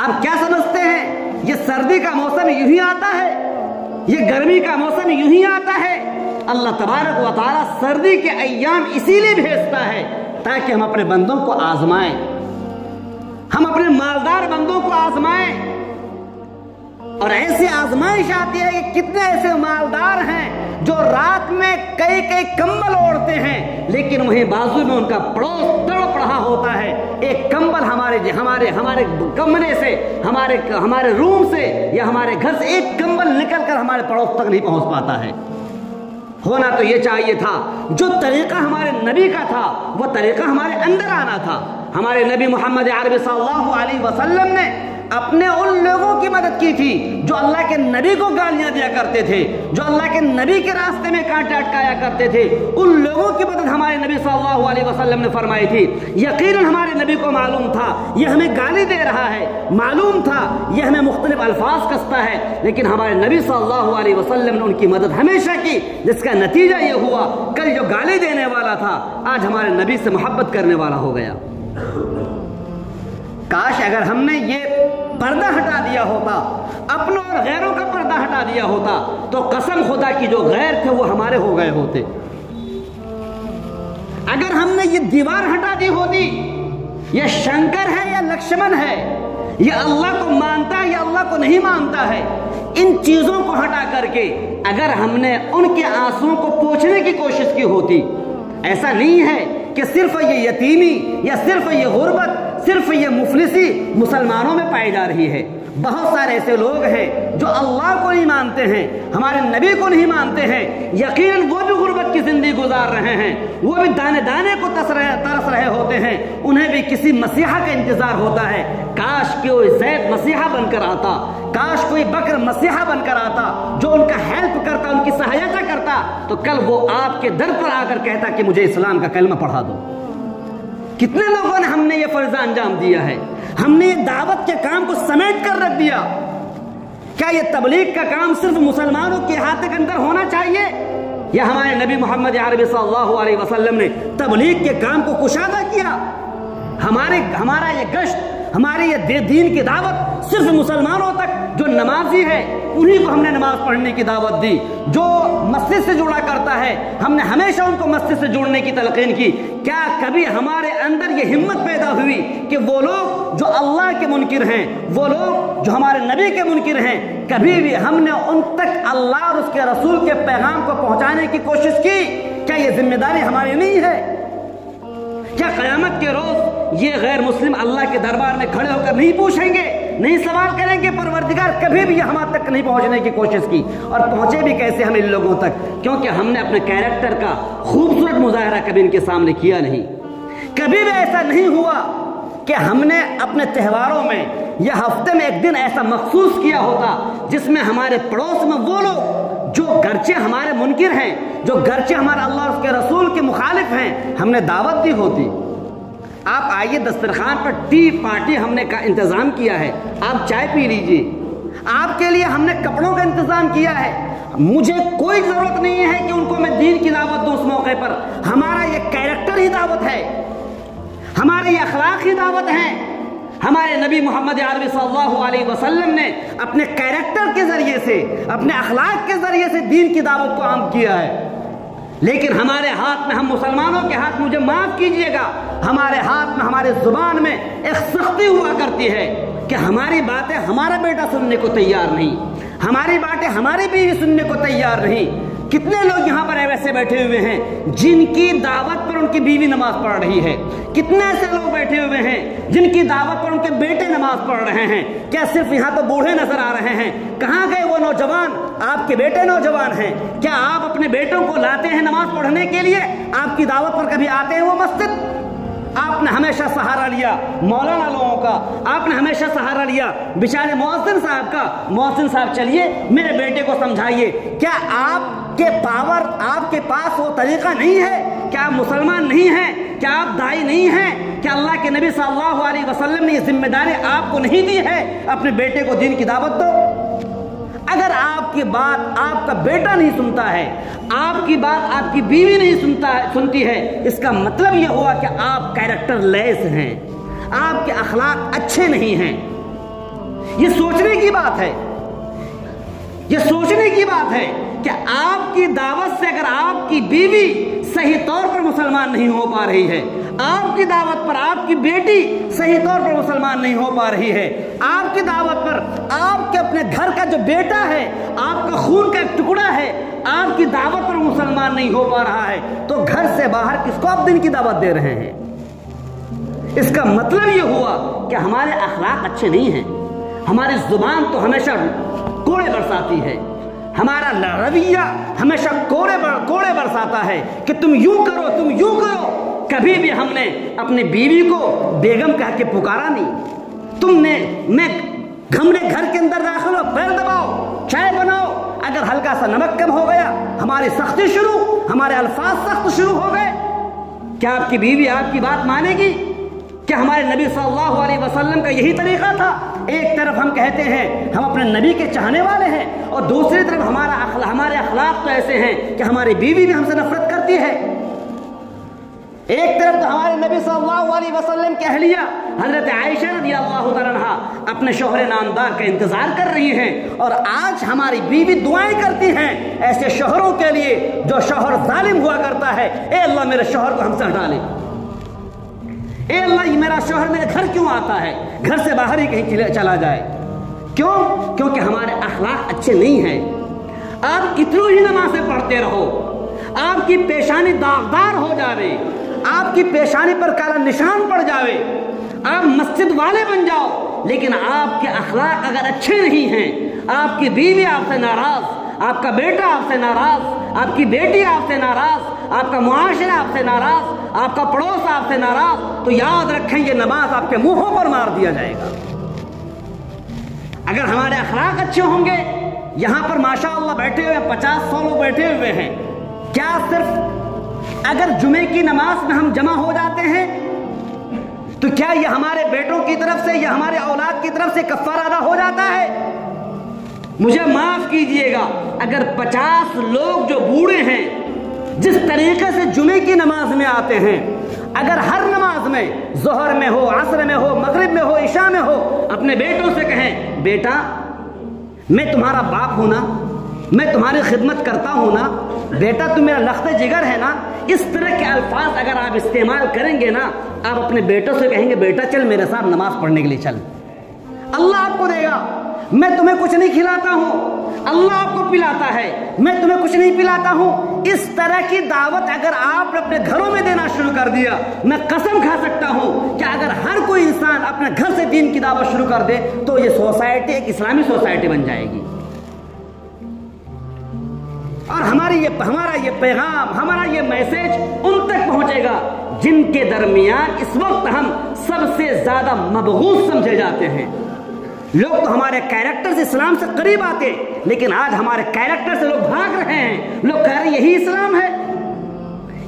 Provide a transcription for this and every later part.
आप क्या समझते हैं ये सर्दी का मौसम यूं ही आता है, ये गर्मी का मौसम यूं ही आता है? अल्लाह तबारक व तआला सर्दी के अय्याम इसीलिए भेजता है ताकि हम अपने बंदों को आजमाएं, हम अपने मालदार बंदों को आजमाएं। और ऐसी आजमाइश आती है कि कितने ऐसे मालदार हैं जो रात में कई कई कंबल ओढ़ते हैं, लेकिन वहीं बाजू में उनका पड़ोस तड़प रहा होता है। एक कंबल हमारे कमरे से, हमारे रूम से या हमारे घर से एक कंबल निकल कर हमारे पड़ोस तक नहीं पहुंच पाता है। होना तो ये चाहिए था, जो तरीका हमारे नबी का था वो तरीका हमारे अंदर आना था। हमारे नबी मोहम्मद अरबी सल्लल्लाहु अलैहि वसल्लम ने अपने उन लोगों की मदद की थी जो अल्लाह के नबी को गालियां दिया करते थे, जो अल्लाह के नबी के रास्ते में कांटे अटकाया करते थे। उन लोगों की मदद हमारे नबी सल्लल्लाहु अलैहि वसल्लम ने फरमाई थी। यकीनन हमारे नबी को मालूम था ये हमें गाली दे रहा है, मालूम था ये हमें मुख्तलिफ अल्फाज कसता है, लेकिन हमारे नबी सल्लल्लाहु अलैहि वसल्लम ने उनकी मदद हमेशा की, जिसका नतीजा ये हुआ कल जो गाली देने वाला था आज हमारे नबी से मोहब्बत करने वाला हो गया। काश अगर हमने ये पर्दा हटा दिया होता, अपनों और गैरों का पर्दा हटा दिया होता, तो कसम खुदा की जो गैर थे वो हमारे हो गए होते। अगर हमने ये दीवार हटा दी होती, ये शंकर है या लक्ष्मण है, ये अल्लाह को मानता है या अल्लाह को नहीं मानता है, इन चीजों को हटा करके अगर हमने उनके आंसुओं को पोंछने की कोशिश की होती। ऐसा नहीं है कि सिर्फ ये यतीमी या सिर्फ ये गुर्बत, सिर्फ ये मुफलिसी मुसलमानों में पाई जा रही है। बहुत सारे ऐसे लोग हैं जो अल्लाह को नहीं मानते हैं, हमारे नबी को नहीं मानते हैं, यकीनन वो भी गुर्बत की जिंदगी गुजार रहे हैं, वो भी दाने दाने को तरस रहे होते हैं, उन्हें भी किसी मसीहा का इंतजार होता है। काश कोई ज़ैद मसीहा बनकर आता, काश कोई बकर मसीहा बनकर आता जो उनका हेल्प करता, उनकी सहायता करता, तो कल वो आपके दर पर आकर कहता कि मुझे इस्लाम का कलमा पढ़ा दो। कितने लोगों ने हमने ये फर्ज अंजाम दिया है, हमने ये दावत के काम को समेट कर रख दिया। क्या ये तबलीग का काम सिर्फ मुसलमानों के हाथ के अंदर होना चाहिए, या हमारे नबी मोहम्मद अरबी सल्लल्लाहु अलैहि वसल्लम ने तबलीग के काम को कुशादा किया? हमारा ये गश्त, हमारी ये दीन की दावत सिर्फ मुसलमानों तक, जो नमाजी है उन्हीं को हमने नमाज पढ़ने की दावत दी, जो मस्जिद से जुड़ा करता है हमने हमेशा उनको मस्जिद से जुड़ने की तलकीन की। क्या कभी हमारे अंदर ये हिम्मत पैदा हुई कि वो लोग जो अल्लाह के मुनकिर हैं, वो लोग जो हमारे नबी के मुनकिर हैं, कभी भी हमने उन तक अल्लाह और उसके रसूल के पैगाम को पहुंचाने की कोशिश की? क्या ये जिम्मेदारी हमारी नहीं है? क्या क़यामत के रोज ये गैर मुस्लिम अल्लाह के दरबार में खड़े होकर नहीं पूछेंगे, नहीं सवाल करेंगे परवरदिगार कभी भी हमारे तक नहीं पहुंचने की कोशिश की? और पहुंचे भी कैसे हम इन लोगों तक? क्योंकि हमने अपने कैरेक्टर का खूबसूरत मुजाहरा कभी इनके सामने किया नहीं। कभी भी ऐसा नहीं हुआ कि हमने अपने त्योहारों में या हफ्ते में एक दिन ऐसा मखसूस किया होता जिसमें हमारे पड़ोस में वो लोग जो गर्चे हमारे मुनकिर हैं, जो गर्चे हमारे अल्लाह और उसके रसूल के मुखालिफ हैं, हमने दावत दी होती। आप आइए, दस्तरखान पर टी पार्टी हमने का इंतजाम किया है, आप चाय पी लीजिए, आपके लिए हमने कपड़ों का इंतजाम किया है। मुझे कोई जरूरत नहीं है कि उनको मैं दीन की दावत दूं उस मौके पर। हमारा ये कैरेक्टर ही दावत है, हमारे ये अखलाक ही दावत है। हमारे नबी मोहम्मद अरबी सल्लल्लाहु अलैहि वसल्लम ने अपने कैरेक्टर के जरिए से, अपने अखलाक के जरिए से दीन की दावत को आम किया है। लेकिन हमारे हाथ में, हम मुसलमानों के हाथ, मुझे माफ कीजिएगा, हमारे हाथ में, हमारे जुबान में एक सख्ती हुआ करती है कि हमारी बातें हमारा बेटा सुनने को तैयार नहीं, हमारी बातें हमारी बीवी सुनने को तैयार नहीं। कितने लोग यहाँ पर ऐसे बैठे हुए हैं जिनकी दावत पर उनकी बीवी नमाज पढ़ रही है? कितने ऐसे लोग बैठे हुए हैं जिनकी दावत पर उनके बेटे नमाज पढ़ रहे हैं? क्या सिर्फ यहाँ तो बूढ़े नजर आ रहे हैं? कहाँ गए वो नौजवान? आपके बेटे नौजवान हैं, क्या आप अपने बेटों को लाते हैं नमाज पढ़ने के लिए? आपकी दावत पर कभी आते हैं वो मस्जिद? आपने हमेशा सहारा लिया मौलाना लोगों का, आपने हमेशा सहारा लिया बेचारे मुअज्जिन साहब का। मुअज्जिन साहब चलिए मेरे बेटे को समझाइए। क्या आपके आपके पास वो तरीका नहीं है? क्या आप मुसलमान नहीं हैं? क्या आप दाई नहीं हैं? क्या अल्लाह के नबी सल्लल्लाहु अलैहि वसल्लम ने ये जिम्मेदारी आपको नहीं दी है अपने बेटे को दीन की दावत दो? अगर आपकी बात आपका बेटा नहीं सुनता है, आपकी बात आपकी बीवी नहीं सुनती है, इसका मतलब यह हुआ कि आप कैरेक्टर लेस हैं, आपके अखलाक अच्छे नहीं हैं। یہ سوچنے کی بات ہے، یہ سوچنے کی بات ہے کہ آپ کی دعوت سے اگر آپ کی بیوی صحیح طور پر مسلمان نہیں ہو پا رہی ہے، آپ کی دعوت پر آپ کی بیٹی صحیح طور پر مسلمان نہیں ہو پا رہی ہے، آپ کی دعوت پر آپ کے اپنے گھر کا جو بیٹا ہے، آپ کا خون کا ایک ٹکڑا ہے، آپ کی دعوت پر مسلمان نہیں ہو پا رہا ہے، تو گھر سے باہر کس کو آپ دین کی دعوت دے رہے ہیں؟ اس کا مطلب یہ ہوا کہ ہمارے اخلاق اچھے نہیں ہیں، ہماری زبان تو ہمیشہ کوڑے برساتی ہے، ہمارا رویہ ہمیشہ کوڑے برساتا ہے کہ تم یوں کرو، تم یوں کرو۔ کبھی بھی ہم نے اپنی بیوی کو بیگم کہہ کے پکارا نہیں۔ تم نے ہم نے گھر کے اندر داخل ہو، پیر دباؤ، چائے بناؤ، اگر ہلکا سا نمک کم ہو گیا ہماری سختی شروع، ہمارے الفاظ سخت شروع ہو گئے۔ کیا آپ کی بیوی آپ کی بات مانے گی؟ کیا ہمارے نبی صلی اللہ علیہ وسلم کا یہی طریقہ تھا؟ ایک طرف ہم کہتے ہیں ہم اپنے نبی کے چاہنے والے ہیں، اور دوسری طرف ہمارے اخلاق تو ایسے ہیں کہ ہماری بیوی بھی ہم سے نفرت کرتی ہے۔ ایک طرف تو ہمارے نبی صلی اللہ علیہ وسلم کی اہلیہ حضرت عائشہ رضی اللہ تعالیٰ عنہا اپنے شوہر نامدار کا انتظار کر رہی ہیں، اور آج ہماری بیوی دعائیں کرتی ہیں ایسے شوہروں کے لیے جو شوہر ظالم ہوا کرتا ہے، اے اللہ میرے شوہر کو ہم سے ہٹا لے، اے اللہ یہ میرا شوہر میرے گھر کیوں آتا ہے، گھر سے باہر ہی کہیں چلا جائے۔ کیوں؟ کیونکہ ہمارے اخلاق اچھے نہیں ہیں۔ آپ کتنی ہی نمازیں پڑھتے رہو، آپ کی پیشانی داغدار ہو جاوے، آپ کی پیشانی پر کالا نشان پڑ جاوے، آپ مسجد والے بن جاؤ، لیکن آپ کے اخلاق اگر اچھے نہیں ہیں، آپ کی بیوی آپ سے ناراض، آپ کا بیٹا آپ سے ناراض، آپ کی بیٹی آپ سے ناراض، آپ کا معاشرہ آپ سے ناراض، آپ کا پڑوس آپ سے ناراض، تو یاد رکھیں یہ نماز آپ کے منہوں پر مار دیا جائے گا۔ اگر ہمارے اخلاق اچھے ہوں گے، یہاں پر ماشاءاللہ بیٹھے ہوئے 50-100 لوگ بیٹھے ہوئے ہیں، کیا صرف اگر جمعے کی نماز میں ہم جمع ہو جاتے ہیں تو کیا یہ ہمارے بیٹوں کی طرف سے یا ہمارے اولاد کی طرف سے کفارہ ادا ہو جاتا ہے؟ مجھے معاف کیجئے گا، اگر 50 لوگ جو بوڑھے ہیں جس طریقے سے جمعے کی نماز میں آتے ہیں، اگر ہر نماز میں ظہر میں ہو، عصر میں ہو، مغرب میں ہو، عشاء میں ہو، اپنے بیٹوں سے کہیں بیٹا میں تمہارا باپ ہوں نا، میں تمہاری خدمت کرتا ہوں نا، بیٹا تم میرا لخت جگر ہے نا، اس طرح کے الفاظ اگر آپ استعمال کریں گے نا، آپ اپنے بیٹوں سے کہیں گے بیٹا چل میرے ساتھ نماز پڑھنے کے لیے چل، اللہ آپ کو دے گا۔ میں تمہیں کچھ نہیں کھلاتا ہوں، اللہ آپ کو پلاتا ہے، میں تمہیں کچھ نہیں پلاتا ہوں۔ اس طرح کی دعوت اگر آپ نے اپنے گھروں میں دینا شروع کر دیا، میں قسم کھا سکتا ہوں کہ اگر ہر کوئی انسان اپنے گھر سے دین کی دعوت شروع کر دے تو یہ سوسائٹی ایک اسلامی سوسائٹی بن جائے گی، اور ہمارا یہ پیغام، ہمارا یہ میسج ان تک پہنچے گا جن کے درمیان اس وقت ہم سب سے زیادہ مبغوض سمجھے جاتے ہیں۔ لوگ تو ہمارے کیریکٹر سے اسلام سے قریب آتے، لیکن آج ہمارے کیریکٹر سے لوگ بھاگ رہے ہیں، لوگ کہہ رہے ہیں یہی اسلام ہے۔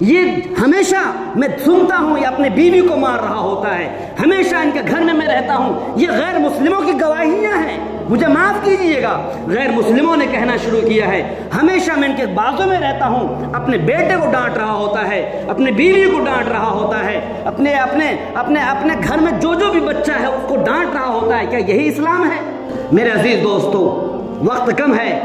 یہ ہمیشہ میں سنتا ہوں یہ اپنے بیوی کو مار رہا ہوتا ہے، ہمیشہ ان کے گھر میں رہتا ہوں، یہ غیر مسلموں کی گواہیاں ہیں۔ مجھے معاف کیجئے گا، غیر مسلموں نے کہنا شروع کیا ہے، ہمیشہ میں ان کے بازوں میں رہتا ہوں، اپنے بیٹے کو ڈانٹ رہا ہوتا ہے، اپنے بیوی کو ڈانٹ رہا ہوتا ہے، اپنے گھر میں جو بھی بچہ ہے اس کو ڈانٹ رہا ہوتا ہے۔ کیا یہی اسلام ہے؟ میرے عزیز دوستو، وقت کم ہے،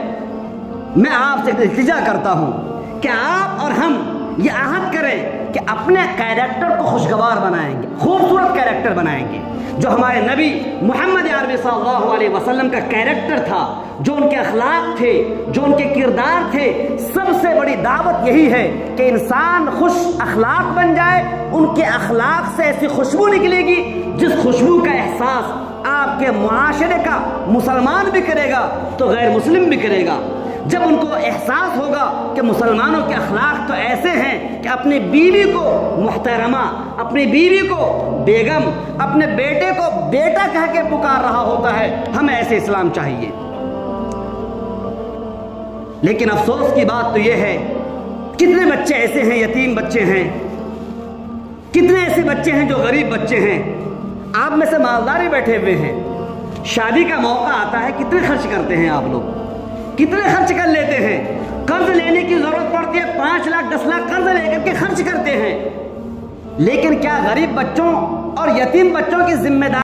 میں آپ سے التجا کرتا ہوں کہ آپ اور ہم یہ عہد کریں کہ اپنے کیریکٹر کو خوشگوار بنائیں گے، خوبصورت کیریکٹر بنائیں گے، جو ہمارے نبی محمد عربی صلی اللہ علیہ وسلم کا کیریکٹر تھا، جو ان کے اخلاق تھے، جو ان کے کردار تھے۔ سب سے بڑی دعوت یہی ہے کہ انسان خوش اخلاق بن جائے، ان کے اخلاق سے ایسی خوشبو نکلے گی جس خوشبو کا احساس آپ کے معاشرے کا مسلمان بھی کرے گا تو غیر مسلم بھی کرے گا۔ جب ان کو احساس ہوگا کہ مسلمانوں کے اخلاق تو ایسے ہیں کہ اپنی بیوی کو محترمہ، اپنی بیوی کو بیگم، اپنے بیٹے کو بیٹا کہہ کے پکار رہا ہوتا ہے، ہمیں ایسے اسلام چاہیے۔ لیکن افسوس کی بات تو یہ ہے، کتنے بچے ایسے ہیں، یتیم بچے ہیں، کتنے ایسے بچے ہیں جو غریب بچے ہیں۔ آپ میں سے مالدار ہی بیٹھے ہوئے ہیں، شادی کا موقع آتا ہے، کتنے خرچ کرتے ہیں آپ لوگ، کتنے خرچ کر لیتے ہیں، قرض لینے کی ضرورت پڑتی ہے، 5 لاکھ 10 لاکھ قرض لے کر کے خرچ کرتے ہیں۔ لیکن کیا غریب بچوں اور یتیم بچوں کی ذمہ داری